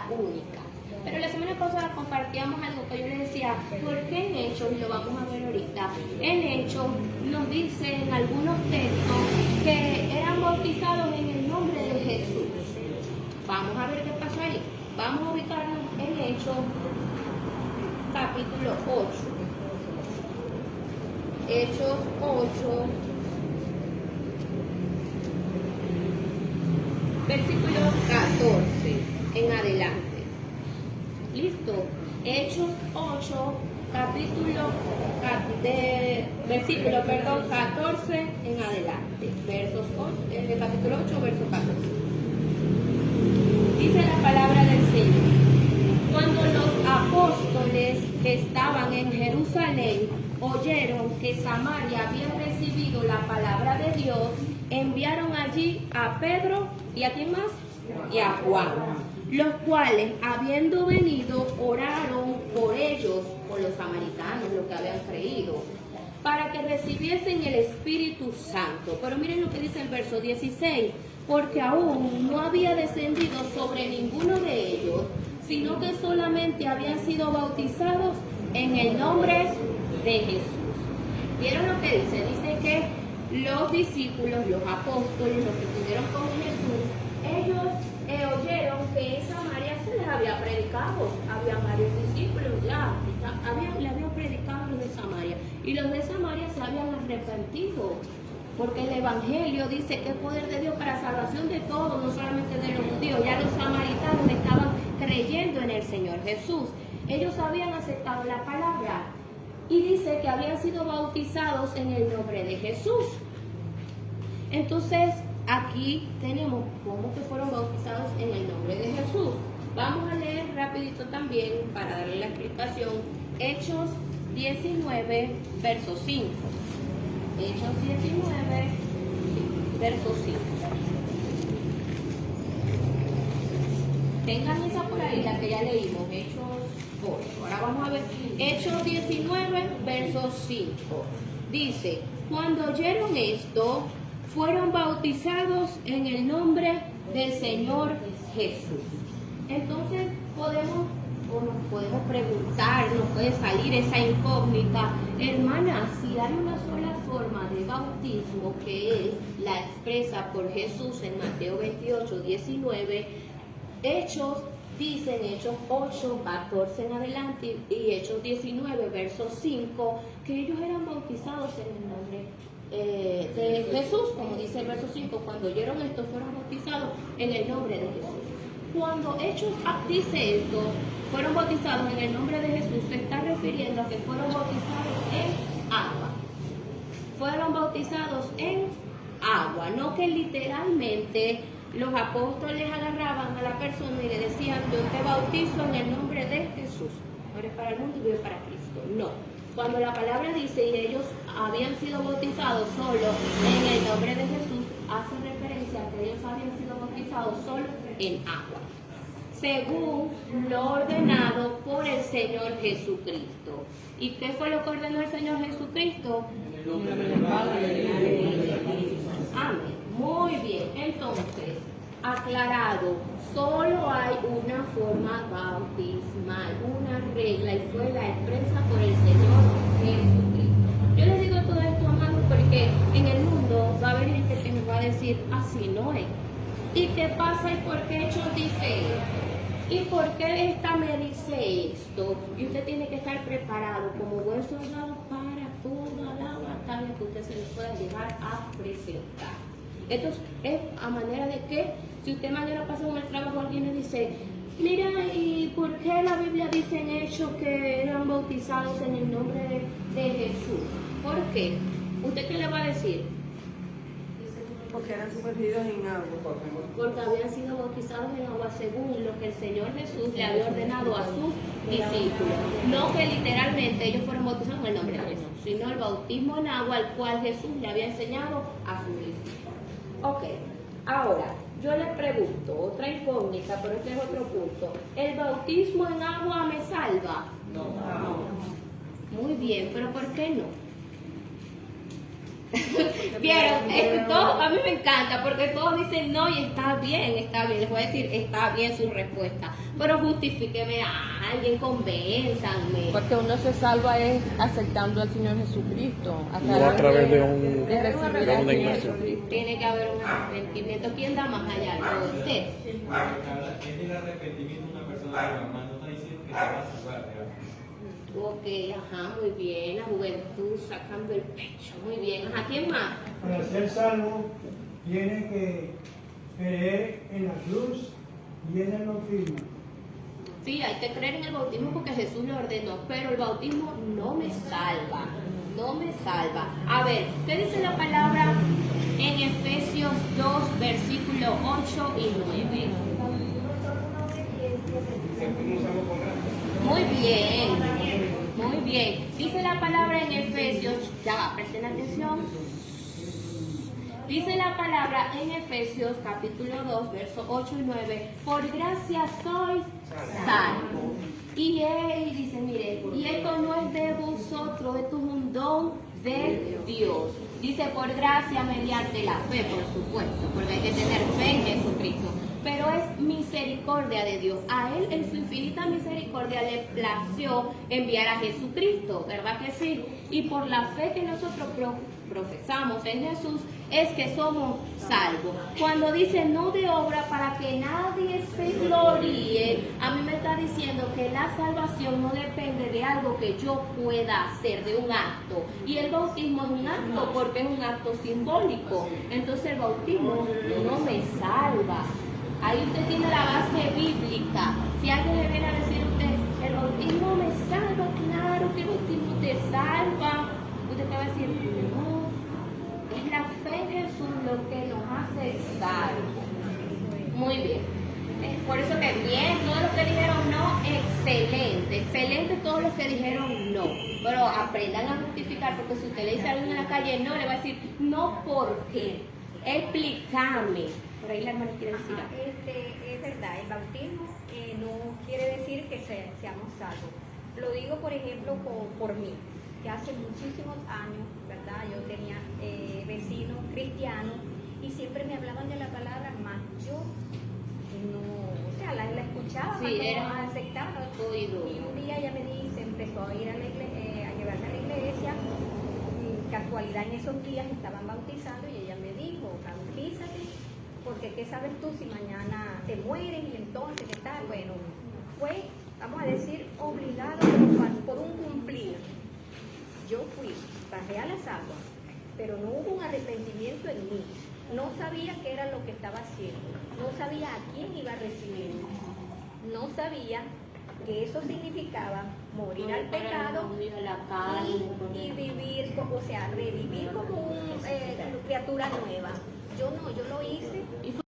la única. Pero la semana pasada compartíamos algo que yo les decía, ¿por qué en Hechos? Y lo vamos a ver ahorita. En Hechos nos dice en algunos textos que eran bautizados en el nombre de Jesús. Vamos a ver qué pasa ahí. Vamos a ubicarnos en Hechos capítulo 8. Hechos 8, versículo 14 en adelante. ¿Listo? Hechos 8, versículo 14 en adelante. Versos 8, de capítulo 8, verso 14. Dice la palabra del Señor. Cuando los apóstoles que estaban en Jerusalén oyeron que Samaria había recibido la palabra de Dios, enviaron allí a Pedro y a quién más, y a Juan, los cuales, habiendo venido, oraron por ellos, por los samaritanos, los que habían creído, para que recibiesen el Espíritu Santo. Pero miren lo que dice el verso 16, porque aún no había descendido sobre ninguno de ellos, sino que solamente habían sido bautizados en el nombre de Jesús. ¿Vieron lo que dice? Dice que los discípulos, los apóstoles, los que estuvieron con Jesús, ellos oyeron que en Samaria se les había predicado. Había varios discípulos le habían predicado a los de Samaria. Y los de Samaria se habían arrepentido. Porque el Evangelio dice que es poder de Dios para salvación de todos, no solamente de los judíos. Ya los samaritanos estaban creyendo en el Señor Jesús. Ellos habían aceptado la palabra. Y dice que habían sido bautizados en el nombre de Jesús. Entonces, aquí tenemos cómo que fueron bautizados en el nombre de Jesús. Vamos a leer rapidito también, para darle la explicación, Hechos 19, verso 5. Hechos 19, verso 5. Tengan esa por ahí, la que ya leímos, Hechos 8. Ahora vamos a ver Hechos 19, verso 5. Dice, cuando oyeron esto, fueron bautizados en el nombre del Señor Jesús. Entonces nos podemos preguntar, nos puede salir esa incógnita, hermana, si hay una sola forma de bautismo que es la expresa por Jesús en Mateo 28, 19, Hechos, dice en Hechos 8, 14 en adelante y Hechos 19, verso 5, que ellos eran bautizados en el nombre de Jesús, como dice el verso 5, cuando oyeron esto fueron bautizados en el nombre de Jesús. Cuando Hechos dice esto, fueron bautizados en el nombre de Jesús, se está refiriendo a que fueron bautizados en agua. Fueron bautizados en agua, no que literalmente los apóstoles agarraban a la persona y le decían, yo te bautizo en el nombre de Jesús. No eres para el mundo y vives para Cristo. No. Cuando la palabra dice y ellos habían sido bautizados solo en el nombre de Jesús, hace referencia a que ellos habían sido bautizados solo en agua, según lo ordenado por el Señor Jesucristo. ¿Y qué fue lo que ordenó el Señor Jesucristo? Amén. Muy bien. Entonces, aclarado, solo hay una forma bautismal, una regla, y fue la expresa por el Señor Jesucristo. Yo les digo todo esto, amados, porque en el mundo va a haber gente que nos va a decir, así no es. ¿Y qué pasa? ¿Y por qué Hechos dice esto? ¿Y por qué esta me dice esto? Y usted tiene que estar preparado como buen soldado para toda la batalla que usted se les pueda llegar a presentar. Esto es a manera de que, si usted mañana pasa en el trabajo, alguien le dice, mira, ¿y por qué la Biblia dice en Hechos que eran bautizados en el nombre de Jesús? ¿Por qué? ¿Usted qué le va a decir? Porque eran sumergidos en agua. Porque habían sido bautizados en agua según lo que el Señor Jesús le había ordenado a sus discípulos. No que literalmente ellos fueron bautizados en el nombre de Jesús, sino el bautismo en agua al cual Jesús le había enseñado a sus discípulos. Ok, ahora yo les pregunto, otra incógnita, pero este es otro punto. ¿El bautismo en agua me salva? No. Muy bien, pero ¿por qué no? Vieron, a mí me encanta porque todos dicen no y está bien, les voy a decir, está bien su respuesta, pero justifíqueme a alguien, convénzanme. Porque uno se salva es aceptando al Señor Jesucristo. No a través de un- de recibir de al una Señor iglesia. Jesucristo. Tiene que haber un arrepentimiento. ¿Quién da más allá? Yo, usted. Es el arrepentimiento de una persona de la mano, no está diciendo que se va a salvar, ¿verdad? Ok, ajá, muy bien, la juventud sacando el pecho, muy bien. Ajá, ¿quién más? Para ser salvo, tiene que creer en la cruz y en el bautismo. Sí, hay que creer en el bautismo porque Jesús lo ordenó, pero el bautismo no me salva, no me salva. A ver, ¿qué dice la palabra en Efesios 2, versículo 8 y 9? Muy bien, muy bien. Dice la palabra en Efesios, ya va, presten atención. Dice la palabra en Efesios capítulo 2, versos 8 y 9, por gracia sois salvos. Y él dice, mire, y esto no es de vosotros, esto es un don de Dios. Dice por gracia mediante la fe, por supuesto, porque hay que tener fe en Jesucristo. Pero es misericordia de Dios. A Él en su infinita misericordia le plació enviar a Jesucristo, ¿verdad que sí? Y por la fe que nosotros profesamos en Jesús es que somos salvos. Cuando dice no de obra para que nadie se gloríe, a mí me está diciendo que la salvación no depende de algo que yo pueda hacer, de un acto. Y el bautismo es un acto porque es un acto simbólico. Entonces el bautismo no me salva. Ahí usted tiene la base bíblica. Si alguien le viene a decir a usted, el bautismo me salva, claro que el bautismo te salva, usted te va a decir, no, es la fe en Jesús lo que nos hace salvos. Muy bien. Por eso que bien, todos los que dijeron no, excelente, excelente todos los que dijeron no. Pero aprendan a justificar, porque si usted le dice a alguien en la calle no, le va a decir, no, ¿por qué? Explícame. Por ahí la hermana quiere decir algo. Es verdad, el bautismo no quiere decir que seamos salvos. Lo digo, por ejemplo, por mí, que hace muchísimos años, ¿verdad? Yo tenía vecinos cristianos y siempre me hablaban de la palabra, más yo no, o sea, la escuchaba, Sí, no era aceptaba. oído. Y un día ella me dice, empezó a ir a la iglesia, a llevarme a la iglesia, y casualidad en esos días estaban bautizando y ella me dijo, bautízate, porque qué sabes tú si mañana te mueres y entonces qué tal. Bueno, fue, vamos a decir, obligado por un cumplir. Yo fui, bajé a las aguas, pero no hubo un arrepentimiento en mí. No sabía qué era lo que estaba haciendo, no sabía a quién iba a recibir, no sabía que eso significaba morir al pecado y vivir, o sea, revivir como una criatura nueva. Yo no, yo lo hice